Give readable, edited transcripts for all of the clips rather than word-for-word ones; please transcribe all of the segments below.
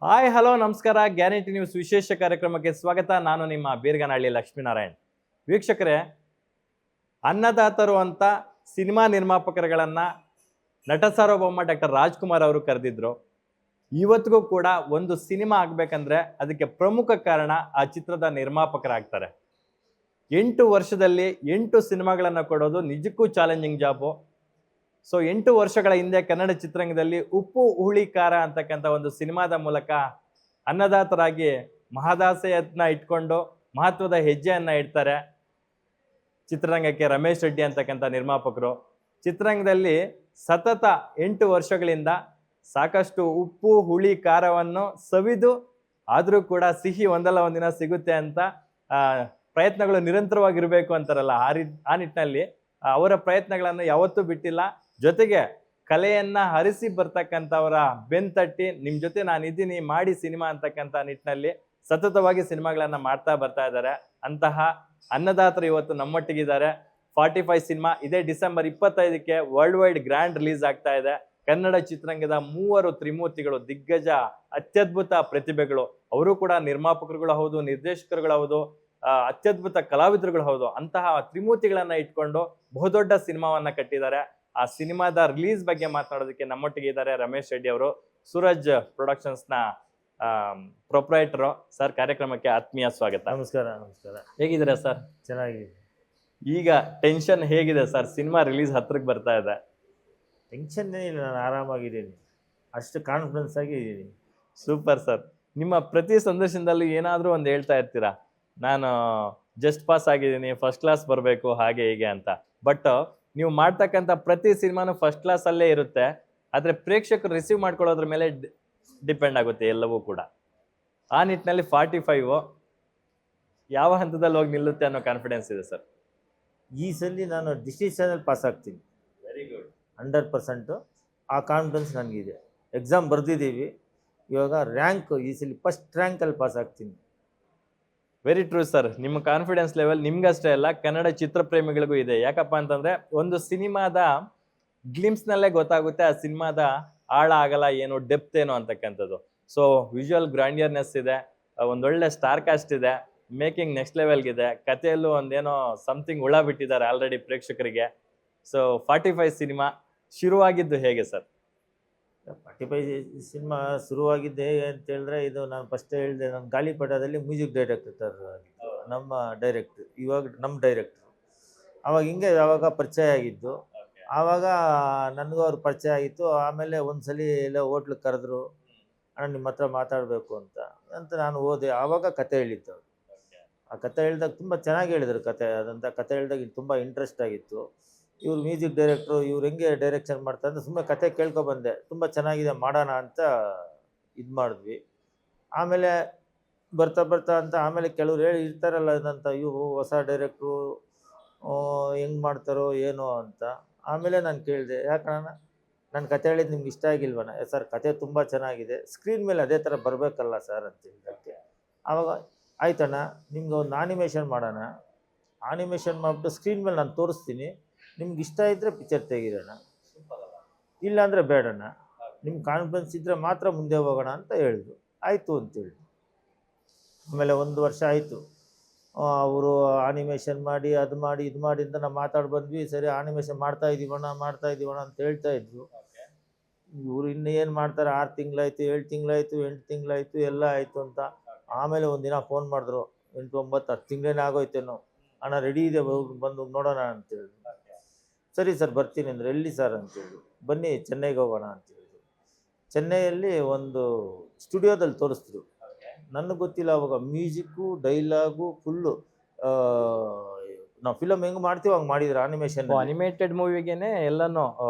Hi hello ನಮಸ್ಕಾರ. Guarantee news ವಿಶೇಷ ಕಾರ್ಯಕ್ರಮಕ್ಕೆ ಸ್ವಾಗತ. ನಾನು ನಿಮ್ಮ ಬೀರ್ಗನಹಳ್ಳಿ ಲಕ್ಷ್ಮೀನಾರಾಯಣ್. ವೀಕ್ಷಕರೇ, ಅನ್ನದಾತರು ಅಂತ ಸಿನಿಮಾ ನಿರ್ಮಾಪಕರುಗಳನ್ನ ನಟ ಸಾರ್ವಭೌಮ ಡಾಕ್ಟರ್ ರಾಜ್ಕುಮಾರ್ ಅವರು ಕರೆದಿದ್ರು. ಇವತ್ತಿಗೂ ಕೂಡ ಒಂದು ಸಿನಿಮಾ ಆಗ್ಬೇಕಂದ್ರೆ ಅದಕ್ಕೆ ಪ್ರಮುಖ ಕಾರಣ ಆ ಚಿತ್ರದ ನಿರ್ಮಾಪಕರಾಗ್ತಾರೆ. 8 ವರ್ಷದಲ್ಲಿ 8 ಸಿನಿಮಾಗಳನ್ನ ಕೊಡೋದು ನಿಜಕ್ಕೂ ಚಾಲೆಂಜಿಂಗ್ ಜಾಬು. ಸೊ 8 ವರ್ಷಗಳ ಹಿಂದೆ ಕನ್ನಡ ಚಿತ್ರರಂಗದಲ್ಲಿ ಉಪ್ಪು ಹುಳಿ ಖಾರ ಅಂತಕ್ಕಂಥ ಒಂದು ಸಿನಿಮಾದ ಮೂಲಕ ಅನ್ನದಾತರಾಗಿ ಮಹದಾಸೆಯನ್ನ ಇಟ್ಕೊಂಡು ಮಹತ್ವದ ಹೆಜ್ಜೆಯನ್ನ ಇಡ್ತಾರೆ ಚಿತ್ರರಂಗಕ್ಕೆ ರಮೇಶ್ ರೆಡ್ಡಿ ಅಂತಕ್ಕಂಥ ನಿರ್ಮಾಪಕರು. ಚಿತ್ರರಂಗದಲ್ಲಿ ಸತತ 8 ವರ್ಷಗಳಿಂದ ಸಾಕಷ್ಟು ಉಪ್ಪು ಹುಳಿ ಖಾರವನ್ನು ಸವಿದು ಆದರೂ ಕೂಡ ಸಿಹಿ ಒಂದಲ್ಲ ಒಂದಿನ ಸಿಗುತ್ತೆ ಅಂತ ಪ್ರಯತ್ನಗಳು ನಿರಂತರವಾಗಿರಬೇಕು ಅಂತಾರಲ್ಲ, ಆ ನಿಟ್ಟಿನಲ್ಲಿ ಅವರ ಪ್ರಯತ್ನಗಳನ್ನು ಯಾವತ್ತೂ ಬಿಟ್ಟಿಲ್ಲ. ಜೊತೆಗೆ ಕಲೆಯನ್ನ ಹರಿಸಿ ಬರ್ತಕ್ಕಂಥವರ ಬೆನ್ತಟ್ಟಿ ನಿಮ್ಮ ಜೊತೆ ನಾನಿದ್ದೀನಿ ಮಾಡಿ ಸಿನಿಮಾ ಅಂತಕ್ಕಂಥ ನಿಟ್ಟಿನಲ್ಲಿ ಸತತವಾಗಿ ಸಿನಿಮಾಗಳನ್ನ ಮಾಡ್ತಾ ಬರ್ತಾ ಇದ್ದಾರೆ. ಅಂತಹ ಅನ್ನದಾತರು ಇವತ್ತು ನಮ್ಮೊಟ್ಟಿಗಿದ್ದಾರೆ. 45 ಸಿನಿಮಾ ಇದೇ ಡಿಸೆಂಬರ್ 25ಕ್ಕೆ ವರ್ಲ್ಡ್ ವೈಡ್ ಗ್ರ್ಯಾಂಡ್ ರಿಲೀಸ್ ಆಗ್ತಾ ಇದೆ. ಕನ್ನಡ ಚಿತ್ರರಂಗದ 3 ತ್ರಿಮೂರ್ತಿಗಳು, ದಿಗ್ಗಜ ಅತ್ಯದ್ಭುತ ಪ್ರತಿಭೆಗಳು, ಅವರು ಕೂಡ ನಿರ್ಮಾಪಕರುಗಳು ಹೌದು, ನಿರ್ದೇಶಕರುಗಳು ಹೌದು, ಅತ್ಯದ್ಭುತ ಕಲಾವಿದರುಗಳು ಹೌದು. ಅಂತಹ ತ್ರಿಮೂರ್ತಿಗಳನ್ನ ಇಟ್ಕೊಂಡು ಬಹುದೊಡ್ಡ ಸಿನಿಮಾವನ್ನ ಕಟ್ಟಿದ್ದಾರೆ. ಆ ಸಿನಿಮಾದ ರಿಲೀಸ್ ಬಗ್ಗೆ ಮಾತನಾಡೋದಕ್ಕೆ ನಮ್ಮೊಟ್ಟಿಗೆ ಇದ್ದಾರೆ ರಮೇಶ್ ರೆಡ್ಡಿ ಅವರು, ಸೂರಜ್ ಪ್ರೊಡಕ್ಷನ್ಸ್ ನ ಪ್ರೊಪ್ರೈಟರ್. ಸರ್, ಕಾರ್ಯಕ್ರಮಕ್ಕೆ ಆತ್ಮೀಯ ಸ್ವಾಗತ. ನಮಸ್ಕಾರ. ನಮಸ್ಕಾರ. ಹೇಗಿದ್ದೀರಾ ಸರ್? ಚೆನ್ನಾಗಿದೆ. ಈಗ ಟೆನ್ಷನ್ ಹೇಗಿದೆ ಸರ್? ಸಿನಿಮಾ ರಿಲೀಸ್ ಹತ್ರಕ್ಕೆ ಬರ್ತಾ ಇದೆ. ಟೆನ್ಷನ್ ಏನಿಲ್ಲ, ನಾನು ಆರಾಮಾಗಿದ್ದೀನಿ, ಅಷ್ಟು ಕಾನ್ಫಿಡೆನ್ಸ್ ಆಗಿ ಇದ್ದೀನಿ. Super sir. ನಿಮ್ಮ ಪ್ರತಿ ಸಂದರ್ಶನದಲ್ಲೂ ಏನಾದರೂ ಒಂದು ಹೇಳ್ತಾ ಇರ್ತೀರಾ, ನಾನು ಜಸ್ಟ್ ಪಾಸ್ ಆಗಿದ್ದೀನಿ, ಫಸ್ಟ್ ಕ್ಲಾಸ್ ಬರಬೇಕು, ಹಾಗೆ ಹೀಗೆ ಅಂತ. ಬಟ್ ನೀವು ಮಾಡ್ತಕ್ಕಂಥ ಪ್ರತಿ ಸಿನಿಮಾನು ಫಸ್ಟ್ ಕ್ಲಾಸ್ ಅಲ್ಲೇ ಇರುತ್ತೆ. ಆದರೆ ಪ್ರೇಕ್ಷಕರು ರಿಸೀವ್ ಮಾಡ್ಕೊಳ್ಳೋದ್ರ ಮೇಲೆ ಡಿಪೆಂಡ್ ಆಗುತ್ತೆ ಎಲ್ಲವೂ ಕೂಡ. ಆ ನಿಟ್ಟಿನಲ್ಲಿ 45 ಯಾವ ಹಂತದಲ್ಲಿ ಹೋಗಿ ನಿಲ್ಲುತ್ತೆ ಅನ್ನೋ ಕಾನ್ಫಿಡೆನ್ಸ್ ಇದೆ ಸರ್? ಈ ಸಲ ನಾನು ಡಿಸ್ಟಿಂಕ್ಷನಲ್ಲಿ ಪಾಸ್ ಆಗ್ತೀನಿ. Very good. 100% ಆ ಕಾನ್ಫಿಡೆನ್ಸ್ ನನಗಿದೆ. ಎಕ್ಸಾಮ್ ಬರೆದಿದ್ದೀವಿ, ಇವಾಗ ರ್ಯಾಂಕ್ ಈ ಸಲ ಫಸ್ಟ್ ರ್ಯಾಂಕಲ್ಲಿ ಪಾಸ್ ಆಗ್ತೀನಿ. Very true sir. ನಿಮ್ಮ ಕಾನ್ಫಿಡೆನ್ಸ್ ಲೆವೆಲ್ ನಿಮ್ಗಷ್ಟೇ ಅಲ್ಲ, ಕನ್ನಡ ಚಿತ್ರಪ್ರೇಮಿಗಳಿಗೂ ಇದೆ. ಯಾಕಪ್ಪ ಅಂತಂದ್ರೆ ಒಂದು ಸಿನಿಮಾದ ಗ್ಲಿಮ್ಸ್ನಲ್ಲೇ ಗೊತ್ತಾಗುತ್ತೆ ಆ ಸಿನಿಮಾದ ಆಳ ಆಗಲ್ಲ ಏನು, ಡೆಪ್ತ್ ಏನು ಅಂತಕ್ಕಂಥದ್ದು. ಸೊ ವಿಜುವಲ್ ಗ್ರ್ಯಾಂಡಿಯರ್ನೆಸ್ ಇದೆ, ಒಂದೊಳ್ಳೆ ಸ್ಟಾರ್ ಕಾಸ್ಟ್ ಇದೆ, ಮೇಕಿಂಗ್ ನೆಕ್ಸ್ಟ್ ಲೆವೆಲ್ಗಿದೆ, ಕಥೆಯಲ್ಲೂ ಒಂದೇನೋ ಸಮಥಿಂಗ್ ಉಳ ಬಿಟ್ಟಿದ್ದಾರೆ ಆಲ್ರೆಡಿ ಪ್ರೇಕ್ಷಕರಿಗೆ. ಸೊ 45 ಸಿನಿಮಾ ಶುರುವಾಗಿದ್ದು ಹೇಗೆ ಸರ್? 45 ಸಿನಿಮಾ ಶುರುವಾಗಿದ್ದು ಹೇಗೆ ಅಂತ ಹೇಳಿದ್ರೆ, ಇದು ನಾನು ಫಸ್ಟ್ ಹೇಳಿದೆ, ನಾನು ಗಾಳಿಪಟದಲ್ಲಿ ಮ್ಯೂಸಿಕ್ ಡೈರೆಕ್ಟರ್ ಆಗಿದ್ದು ನಮ್ಮ ಡೈರೆಕ್ಟ್ರು, ಇವಾಗ ನಮ್ಮ ಡೈರೆಕ್ಟ್ರು. ಆವಾಗ ಹಿಂಗೆ ಯಾವಾಗ ಪರಿಚಯ ಆಗಿದ್ದು, ಆವಾಗ ನನಗೂ ಅವ್ರ ಪರಿಚಯ ಆಗಿತ್ತು. ಆಮೇಲೆ ಒಂದ್ಸಲ ಎಲ್ಲ ಹೋಟ್ಲಿಗೆ ಕರೆದ್ರು, ಅಣ್ಣ ನಿಮ್ಮ ಹತ್ರ ಮಾತಾಡಬೇಕು ಅಂತ ನಾನು ಹೋದೆ. ಆವಾಗ ಕತೆ ಹೇಳಿದ್ದು ಅವರು. ಆ ಕತೆ ಹೇಳಿದಾಗ ತುಂಬ ಚೆನ್ನಾಗಿ ಹೇಳಿದರು ಕತೆ. ಅದಂಥ ಕತೆ ಹೇಳಿದಾಗ ತುಂಬ ಇಂಟ್ರೆಸ್ಟ್ ಆಗಿತ್ತು. ಇವ್ರು ಮ್ಯೂಸಿಕ್ ಡೈರೆಕ್ಟ್ರು, ಇವ್ರು ಹೆಂಗೆ ಡೈರೆಕ್ಷನ್ ಮಾಡ್ತಾರೆ ಅಂತ ಸುಮ್ಮನೆ ಕತೆ ಕೇಳ್ಕೊಬಂದೆ. ತುಂಬ ಚೆನ್ನಾಗಿದೆ, ಮಾಡೋಣ ಅಂತ ಇದು ಮಾಡಿದ್ವಿ. ಆಮೇಲೆ ಬರ್ತಾ ಅಂತ ಆಮೇಲೆ ಕೆಲವ್ರು ಹೇಳಿ ಇರ್ತಾರಲ್ಲ ಇದಂತ, ಇವು ಹೊಸ ಡೈರೆಕ್ಟ್ರು ಹೆಂಗೆ ಮಾಡ್ತಾರೋ ಏನೋ ಅಂತ. ಆಮೇಲೆ ನಾನು ಕೇಳಿದೆ, ಯಾಕಣ್ಣ ನಾನು ಕತೆ ಹೇಳಿದ್ದು ನಿಮ್ಗೆ ಇಷ್ಟ ಆಗಿಲ್ವಣ್ಣ? ಸರ್ ಕತೆ ತುಂಬ ಚೆನ್ನಾಗಿದೆ, ಸ್ಕ್ರೀನ್ ಮೇಲೆ ಅದೇ ಥರ ಬರಬೇಕಲ್ಲ ಸರ್ ಅಂತ ಹೇಳಿದ್ದಕ್ಕೆ. ಆವಾಗ ಆಯ್ತಣ್ಣ, ನಿಮ್ಗೆ ಒಂದು ಆನಿಮೇಷನ್ ಮಾಡೋಣ, ಆನಿಮೇಷನ್ ಮಾಡಿಬಿಟ್ಟು ಸ್ಕ್ರೀನ್ ಮೇಲೆ ನಾನು ತೋರಿಸ್ತೀನಿ, ನಿಮ್ಗೆ ಇಷ್ಟ ಇದ್ದರೆ ಪಿಕ್ಚರ್ ತೆಗೀರೋಣ, ಇಲ್ಲಾಂದರೆ ಬೇಡಣ್ಣ, ನಿಮ್ಗೆ ಕಾನ್ಫಿಡೆನ್ಸ್ ಇದ್ದರೆ ಮಾತ್ರ ಮುಂದೆ ಹೋಗೋಣ ಅಂತ ಹೇಳಿದ್ರು. ಆಯಿತು ಅಂತೇಳಿ ಆಮೇಲೆ 1 ವರ್ಷ ಆಯಿತು. ಅವರು ಆನಿಮೇಷನ್ ಮಾಡಿ ಅದು ಮಾಡಿ ಇದು ಮಾಡಿ ಅಂತ ನಾವು ಮಾತಾಡಿ ಬಂದ್ವಿ. ಸರಿ ಆನಿಮೇಷನ್ ಮಾಡ್ತಾ ಇದ್ದೀವಣ್ಣ ಅಂತ ಹೇಳ್ತಾ ಇದ್ರು. ಇವರು ಇನ್ನು ಏನು ಮಾಡ್ತಾರೆ, 6 ತಿಂಗಳಾಯಿತು, 7 ತಿಂಗಳಾಯಿತು, 8 ತಿಂಗಳಾಯಿತು, ಎಲ್ಲ ಆಯಿತು ಅಂತ. ಆಮೇಲೆ ಒಂದಿನ ಫೋನ್ ಮಾಡಿದ್ರು, 8, 9, 10 ತಿಂಗಳೇನೇ ಆಗೋಯ್ತೇನೋ, ಅಣ್ಣ ರೆಡಿ ಇದೆ ಬಂದು ನೋಡೋಣ ಅಂತೇಳಿದ್ರು. ಸರಿ ಸರ್ ಬರ್ತೀನಿ ಅಂದರೆ, ಎಲ್ಲಿ ಸರ್ ಅಂತೇಳಿದ್ರು. ಬನ್ನಿ ಚೆನ್ನೈಗೆ ಹೋಗೋಣ ಅಂತೇಳಿದ್ರು. ಚೆನ್ನೈಯಲ್ಲಿ ಒಂದು ಸ್ಟುಡಿಯೋದಲ್ಲಿ ತೋರಿಸಿದ್ರು. ನನಗೆ ಗೊತ್ತಿಲ್ಲ ಅವಾಗ ಮ್ಯೂಸಿಕ್ಕು ಡೈಲಾಗು ಫುಲ್ಲು ನಾವು ಫಿಲಮ್ ಹೆಂಗೆ ಮಾಡ್ತೀವಿ ಹಂಗೆ ಮಾಡಿದ್ರು. ಅನಿಮೇಟೆಡ್ ಮೂವಿಗೆನೆ ಎಲ್ಲನೂ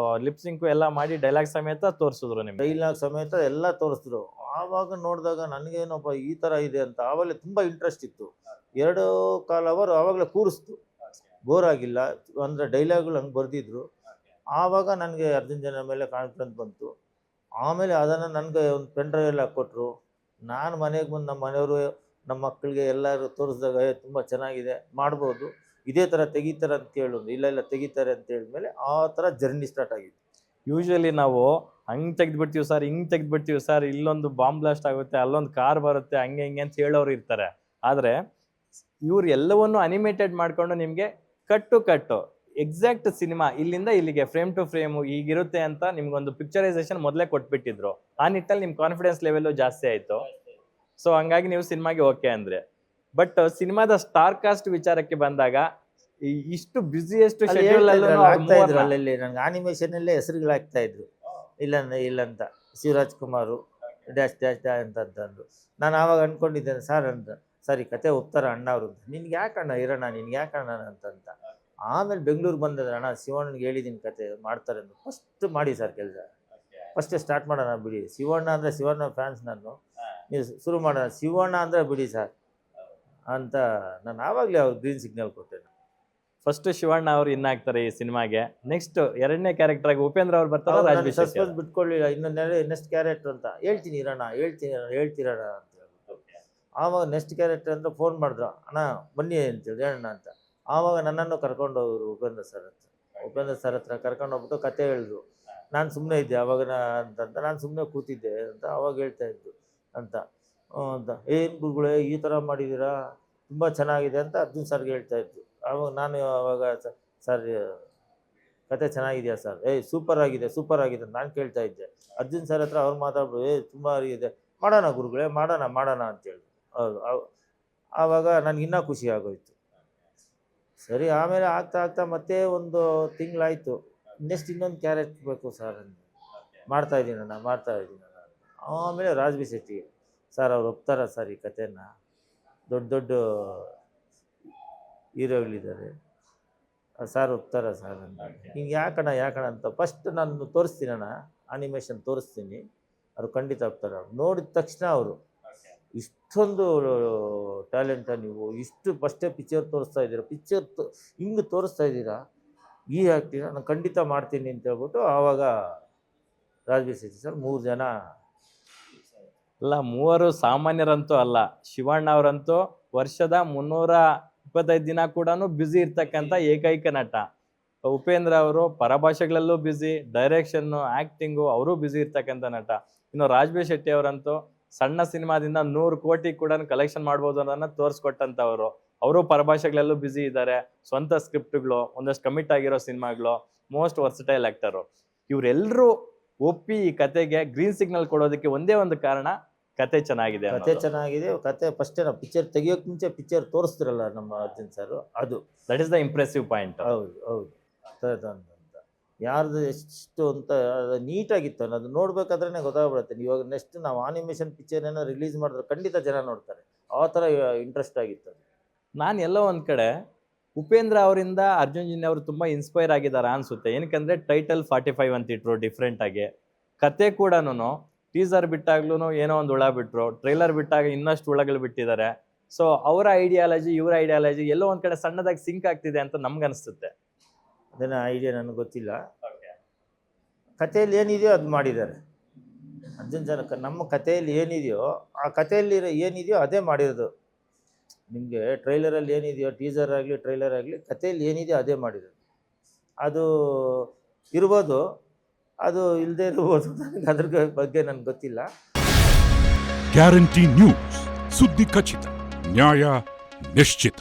ಲಿಪ್ಸಿಂಕು ಎಲ್ಲ ಮಾಡಿ ಡೈಲಾಗ್ ಸಮೇತ ತೋರಿಸಿದ್ರು. ನಿಮ್ಗೆ ಡೈಲಾಗ್ ಸಮೇತ ಎಲ್ಲ ತೋರಿಸಿದ್ರು. ಆವಾಗ ನೋಡಿದಾಗ ನನಗೇನಪ್ಪ ಈ ಥರ ಇದೆ ಅಂತ ಆವಾಗಲೇ ತುಂಬ ಇಂಟ್ರೆಸ್ಟ್ ಇತ್ತು. 2.25 ಅವರ್ ಆವಾಗಲೇ ಕೂರಿಸ್ತು, ಬೋರ್ ಆಗಿಲ್ಲ. ಅಂದರೆ ಡೈಲಾಗ್ಗಳು ಹಂಗೆ ಬರೆದಿದ್ರು. ಆವಾಗ ನನಗೆ ಅರ್ಜುನ್ ಜನ ಮೇಲೆ ಕಾನ್ಫಿಡೆನ್ಸ್ ಬಂತು. ಆಮೇಲೆ ಅದನ್ನು ನನಗೆ ಒಂದು ಪೆನ್ ಡ್ರೈವ್ ಎಲ್ಲ ಕೊಟ್ಟರು. ನಾನು ಮನೆಗೆ ಬಂದು ನಮ್ಮ ಮನೆಯವರು ನಮ್ಮ ಮಕ್ಕಳಿಗೆ ಎಲ್ಲರೂ ತೋರಿಸಿದಾಗ ತುಂಬ ಚೆನ್ನಾಗಿದೆ, ಮಾಡ್ಬೋದು, ಇದೇ ಥರ ತೆಗಿತಾರೆ ಅಂತ ಕೇಳಿದ್ರು. ಇಲ್ಲ ತೆಗಿತಾರೆ ಅಂತ ಹೇಳಿದ್ಮೇಲೆ ಆ ಥರ ಜರ್ನಿ ಸ್ಟಾರ್ಟ್ ಆಗಿತ್ತು. ಯೂಶ್ವಲಿ ನಾವು ಹಂಗೆ ತೆಗೆದ್ಬಿಡ್ತೀವಿ ಸರ್, ಹಿಂಗೆ ತೆಗೆದ್ಬಿಡ್ತೀವಿ ಸರ್, ಇಲ್ಲೊಂದು ಬಾಂಬ್ ಬ್ಲಾಸ್ಟ್ ಆಗುತ್ತೆ, ಅಲ್ಲೊಂದು ಕಾರ್ ಬರುತ್ತೆ, ಹಂಗೆ ಹಿಂಗೆ ಅಂತ ಹೇಳೋರು ಇರ್ತಾರೆ. ಆದರೆ ಇವ್ರು ಎಲ್ಲವನ್ನು ಅನಿಮೇಟೆಡ್ ಮಾಡ್ಕೊಂಡು ನಿಮಗೆ ಕಟ್ಟು ಎಕ್ಸಾಕ್ಟ್ ಸಿನಿಮಾ ಇಲ್ಲಿಂದ ಇಲ್ಲಿಗೆ ಫ್ರೇಮ್ ಟು ಫ್ರೇಮು ಹೀಗಿರುತ್ತೆ ಅಂತ ನಿಮ್ಗೊಂದು ಪಿಕ್ಚರೈಸೇಷನ್ ಮೊದಲೇ ಕೊಟ್ಬಿಟ್ಟಿದ್ರು. ಆ ನಿಟ್ಟಲ್ಲಿ ನಿಮ್ಮ ಕಾನ್ಫಿಡೆನ್ಸ್ ಲೆವೆಲ್ಲು ಜಾಸ್ತಿ ಆಯಿತು. ಸೊ ಹಂಗಾಗಿ ನೀವು ಸಿನಿಮಾಗೆ ಓಕೆ ಅಂದರೆ. ಬಟ್ ಸಿನಿಮಾದ ಸ್ಟಾರ್ ಕಾಸ್ಟ್ ವಿಚಾರಕ್ಕೆ ಬಂದಾಗ ಇಷ್ಟು ಬ್ಯುಸಿಯೆಸ್ಟ್ ಶೆಡ್ಯೂಲ್ ಆಗ್ತಾ ಇದ್ರು ಅಲ್ಲಲ್ಲಿ ನನಗೆ ಆನಿಮೇಷನ್ ಅಲ್ಲೇ ಹೆಸರುಗಳಾಗ್ತಾ ಇದ್ರು. ಇಲ್ಲಂತ Shivraj Kumar dash dash dash ಅಂತಂದು ನಾನು ಆವಾಗ ಅನ್ಕೊಂಡಿದ್ದೇನೆ ಸರ್ ಅಂತ, ಸರಿ ಕತೆ ಒಪ್ತಾರ ಅಣ್ಣ ಅವರು ಅಂತ. ನಿನ್ಗೆ ಯಾಕಣ್ಣ ಇರೋಣ, ನಿನ್ಗೆ ಯಾಕಣ್ಣ ಅಂತಂತ. ಆಮೇಲೆ ಬೆಂಗಳೂರು ಬಂದಿದ್ರೆ ಅಣ್ಣ ಶಿವಣ್ಣನಿಗೆ ಹೇಳಿದ್ದೀನಿ ಕತೆ ಮಾಡ್ತಾರೆ ಅಂತ. ಫಸ್ಟ್ ಮಾಡಿ ಸರ್ ಕೆಲಸ, ಫಸ್ಟ್ ಸ್ಟಾರ್ಟ್ ಮಾಡೋಣ ಬಿಡಿ. ಶಿವಣ್ಣ ಅಂದರೆ ಶಿವಣ್ಣ ಫ್ಯಾನ್ಸ್ ನಾನು, ನೀವು ಶುರು ಮಾಡೋಣ. ಶಿವಣ್ಣ ಅಂದರೆ ಬಿಡಿ ಸರ್ ಅಂತ ನಾನು ಆವಾಗಲೇ ಅವ್ರು ಗ್ರೀನ್ ಸಿಗ್ನಲ್ ಕೊಟ್ಟೆ. ಫಸ್ಟ್ ಶಿವಣ್ಣ ಅವ್ರು ಇನ್ ಆಗ್ತಾರೆ ಈ ಸಿನಿಮಾಗೆ. ನೆಕ್ಸ್ಟ್ ಎರಡನೇ ಕ್ಯಾರೆಕ್ಟರ್ ಆಗಿ ಉಪೇಂದ್ರ ಅವ್ರು ಬರ್ತಾರೆ. ರಾಜ್ಬೀರ್ ಶೆಟ್ಟಿ ಸಸ್ಪೆನ್ಸ್ ಬಿಟ್ಕೊಳ್ಳಿಲ್ಲ, ಇನ್ನೊಂದು ನೆಕ್ಸ್ಟ್ ಕ್ಯಾರೆಕ್ಟರ್ ಅಂತ ಹೇಳ್ತೀನಿ ಇರೋಣ, ಹೇಳ್ತೀರಣ ಅಂತ ಹೇಳ್ಬಿಟ್ಟು. ಆವಾಗ ನೆಕ್ಸ್ಟ್ ಕ್ಯಾರೆಕ್ಟರ್ ಅಂತ ಫೋನ್ ಮಾಡಿದ್ರು, ಅಣ್ಣ ಬನ್ನಿ ಅಂತೇಳಿ ಹೇಳೋಣ ಅಂತ. ಆವಾಗ ನನ್ನನ್ನು ಕರ್ಕೊಂಡು ಹೋದ್ರು ಉಪೇಂದ್ರ ಸರ್ ಹತ್ರ ಕರ್ಕೊಂಡು ಹೋಗ್ಬಿಟ್ಟು ಕತೆ ಹೇಳಿದ್ರು. ನಾನು ಸುಮ್ಮನೆ ಇದ್ದೆ ಆವಾಗ ಅಂತಂತ, ನಾನು ಸುಮ್ಮನೆ ಕೂತಿದ್ದೆ ಅಂತ ಅವಾಗ ಹೇಳ್ತಾ ಇದ್ದು ಅಂತ ಏನು ಗುರುಗಳೇ ಈ ಥರ ಮಾಡಿದ್ದೀರಾ, ತುಂಬ ಚೆನ್ನಾಗಿದೆ ಅಂತ ಅರ್ಜುನ್ ಸರ್ಗೆ ಹೇಳ್ತಾ ಇದ್ದು. ಆವಾಗ ನಾನು ಆವಾಗ ಸರ್ ಕತೆ ಚೆನ್ನಾಗಿದೆಯಾ ಸರ್, ಸೂಪರ್ ಆಗಿದೆ ಅಂತ ನಾನು ಕೇಳ್ತಾ ಇದ್ದೆ. ಅರ್ಜುನ್ ಸರ್ ಹತ್ರ ಅವ್ರು ಮಾತಾಡ್ಬಿಟ್ಟು ತುಂಬ ಆಗಿದೆ, ಮಾಡೋಣ ಗುರುಗಳೇ ಮಾಡೋಣ ಅಂತೇಳಿ. ಹೌದು, ಆವಾಗ ನನಗಿನ್ನೂ ಖುಷಿ ಆಗೋಯ್ತು. ಸರಿ, ಆಮೇಲೆ ಆಗ್ತಾ ಮತ್ತೆ ಒಂದು ತಿಂಗಳಾಯಿತು. ನೆಕ್ಸ್ಟ್ ಇನ್ನೊಂದು ಕ್ಯಾರೆಕ್ಟರ್ ಬೇಕು ಸರ್ ಅಂತ ಮಾಡ್ತಾ ಇದ್ದೀನಣ್ಣ. ಆಮೇಲೆ ರಾಜ್ಬೀರ್ ಶೆಟ್ಟಿ ಸರ್ ಅವ್ರು ಒಪ್ತಾರ ಸರ್ ಈ ಕಥೆನ, ದೊಡ್ಡ ಹೀರೋಗಳಿದ್ದಾರೆ ಸರ್ ಒಪ್ತಾರ ಸರ್ ಅಂತ. ಹಿಂಗೆ ಯಾಕಣ ಅಂತ ಫಸ್ಟ್ ನಾನು ತೋರಿಸ್ತೀನಣ್ಣ, ಆನಿಮೇಷನ್ ತೋರಿಸ್ತೀನಿ, ಅವ್ರು ಖಂಡಿತ ಒಪ್ತಾರ. ನೋಡಿದ ತಕ್ಷಣ ಅವರು ಇಷ್ಟೊಂದು ಟ್ಯಾಲೆಂಟ ನೀವು, ಇಷ್ಟು ಫಸ್ಟೇ ಪಿಕ್ಚರ್ ತೋರಿಸ್ತಾ ಇದ್ದೀರಾ, ಹಿಂಗೆ ತೋರಿಸ್ತಾ ಇದ್ದೀರಾ, ಈ ಆ್ಯಕ್ಟಿಂಗ್ ನಾನು ಖಂಡಿತ ಮಾಡ್ತೀನಿ ಅಂತ ಹೇಳ್ಬಿಟ್ಟು ಆವಾಗ ರಾಜ್ಬೀರ್ ಶೆಟ್ಟಿ ಸರ್ 3 ಜನ ಅಲ್ಲ, 3 ಸಾಮಾನ್ಯರಂತೂ ಅಲ್ಲ. ಶಿವಣ್ಣ ಅವರಂತೂ ವರ್ಷದ 325 ದಿನ ಕೂಡ ಬ್ಯುಸಿ ಇರ್ತಕ್ಕಂಥ ಏಕೈಕ ನಟ. ಉಪೇಂದ್ರ ಅವರು ಪರಭಾಷೆಗಳಲ್ಲೂ ಬ್ಯುಸಿ, ಡೈರೆಕ್ಷನ್ನು, ಆ್ಯಕ್ಟಿಂಗು ಅವರು ಬ್ಯುಸಿ ಇರ್ತಕ್ಕಂಥ ನಟ. ಇನ್ನು ರಾಜ್ಬೀರ್ ಶೆಟ್ಟಿ ಅವರಂತೂ ಸಣ್ಣ ಸಿನಿಮಾದಿಂದ 100 ಕೋಟಿ ಕೂಡ ಕಲೆಕ್ಷನ್ ಮಾಡ್ಬೋದು ಅನ್ನೋದನ್ನ ತೋರಿಸ್ಕೊಟ್ಟಂಥವ್ರು. ಅವರು ಪರಭಾಷೆಗಳಲ್ಲೂ ಬ್ಯುಸಿ ಇದ್ದಾರೆ, ಸ್ವಂತ ಸ್ಕ್ರಿಪ್ಟ್ಗಳು, ಒಂದಷ್ಟು ಕಮಿಟ್ ಆಗಿರೋ ಸಿನಿಮಾಗಳು, ಮೋಸ್ಟ್ ವರ್ಸಟೈಲ್ ಆಕ್ಟರು. ಇವರೆಲ್ಲರೂ ಒಪ್ಪಿ ಈ ಕತೆಗೆ ಗ್ರೀನ್ ಸಿಗ್ನಲ್ ಕೊಡೋದಕ್ಕೆ ಒಂದೇ ಒಂದು ಕಾರಣ, ಕತೆ ಚೆನ್ನಾಗಿದೆ. ಕತೆ ಫಸ್ಟೇ ನಾವು ಪಿಕ್ಚರ್ ತೆಗಿಯೋಕೆ ಮುಂಚೆ ಪಿಕ್ಚರ್ ತೋರಿಸ್ತಿರಲ್ಲ ನಮ್ಮ ಅರ್ಜುನ್ ಸರ್, ಅದು that is the impressive point. ಹೌದು ಅಂತ ಯಾರ್ದು ಎಷ್ಟು ಅಂತ ನೀಟಾಗಿತ್ತು ಅನ್ನೋದು ನೋಡ್ಬೇಕಾದ್ರೆ ಗೊತ್ತಾಗ್ಬಿಡುತ್ತೆ. ಇವಾಗ ನೆಕ್ಸ್ಟ್ ನಾವು ಆನಿಮೇಷನ್ ಪಿಕ್ಚರ್ ಏನೋ ರಿಲೀಸ್ ಮಾಡಿದ್ರೆ ಖಂಡಿತ ಜನ ನೋಡ್ತಾರೆ, ಆ ಥರ ಇಂಟ್ರೆಸ್ಟ್ ಆಗಿತ್ತು. ನಾನು ಎಲ್ಲೋ ಒಂದು ಕಡೆ ಉಪೇಂದ್ರ ಅವರಿಂದ ಅರ್ಜುನ್ ಜನ್ಯ ಅವರು ತುಂಬ ಇನ್ಸ್ಪೈರ್ ಆಗಿದ್ದಾರೆ ಅನಿಸುತ್ತೆ. ಏನಕ್ಕಂದರೆ ಟೈಟಲ್ 45 ಅಂತಿಟ್ರು ಡಿಫ್ರೆಂಟ್ ಆಗಿ. ಕತೆ ಕೂಡ ಟೀಸರ್ ಬಿಟ್ಟಾಗ್ಲೂ ಏನೋ ಒಂದು ಹುಳ ಬಿಟ್ಟರು, ಟ್ರೈಲರ್ ಬಿಟ್ಟಾಗ ಇನ್ನಷ್ಟು ಹುಳಗಳು ಬಿಟ್ಟಿದ್ದಾರೆ. ಸೊ ಅವರ ಐಡಿಯಾಲಜಿ ಇವರ ಐಡಿಯಾಲಜಿ ಎಲ್ಲೋ ಒಂದು ಕಡೆ ಸಣ್ಣದಾಗಿ ಸಿಂಕ್ ಆಗ್ತಿದೆ ಅಂತ ನಮ್ಗನ್ನಿಸುತ್ತೆ. ಅದನ್ನ ಐಡಿಯಾ ನನಗೆ ಗೊತ್ತಿಲ್ಲ. ಕಥೆಯಲ್ಲಿ ಏನಿದೆಯೋ ಅದು ಮಾಡಿದ್ದಾರೆ ಅರ್ಜುನ್ ಜನ. ನಮ್ಮ ಕಥೆಯಲ್ಲಿ ಏನಿದೆಯೋ ಆ ಕಥೆಯಲ್ಲಿ ಏನಿದೆಯೋ ಅದೇ ಮಾಡಿರೋದು. ನಿಮಗೆ ಟ್ರೈಲರಲ್ಲಿ ಏನಿದೆಯೋ, ಟೀಸರ್ ಆಗಲಿ ಟ್ರೈಲರ್ ಆಗಲಿ, ಕಥೆಯಲ್ಲಿ ಏನಿದೆಯೋ ಅದೇ ಮಾಡಿರೋದು. ಅದು ಇರ್ಬೋದು, ಅದು ಇಲ್ಲದೆ ಇರ್ಬೋದು, ನನಗೆ ಅದ್ರ ಬಗ್ಗೆ ನನಗೆ ಗೊತ್ತಿಲ್ಲ. ಗ್ಯಾರಂಟಿ ನ್ಯೂಸ್, ಸುದ್ದಿ ಖಚಿತ, ನ್ಯಾಯ ನಿಶ್ಚಿತ.